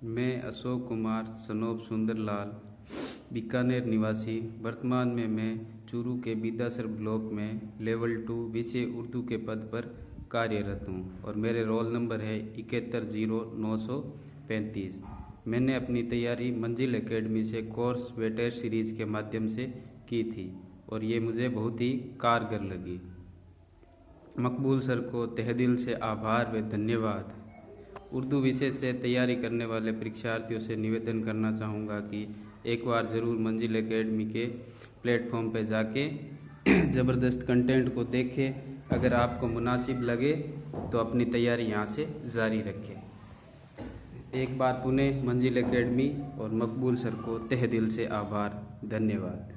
मैं अशोक कुमार सनोप सुंदरलाल बीकानेर निवासी। वर्तमान में मैं चूरू के बिदासर ब्लॉक में लेवल 2 विषय उर्दू के पद पर कार्यरत हूँ और मेरे रोल नंबर है 710935। मैंने अपनी तैयारी मंजिल एकेडमी से कोर्स वेटेज सीरीज के माध्यम से की थी और ये मुझे बहुत ही कारगर लगी। मकबूल सर को तहे दिल से आभार व धन्यवाद। उर्दू विषय से तैयारी करने वाले परीक्षार्थियों से निवेदन करना चाहूँगा कि एक बार ज़रूर मंजिल एकेडमी के प्लेटफॉर्म पर जाके ज़बरदस्त कंटेंट को देखें। अगर आपको मुनासिब लगे तो अपनी तैयारी यहाँ से जारी रखें। एक बार पुनः मंजिल एकेडमी और मकबूल सर को तहे दिल से आभार, धन्यवाद।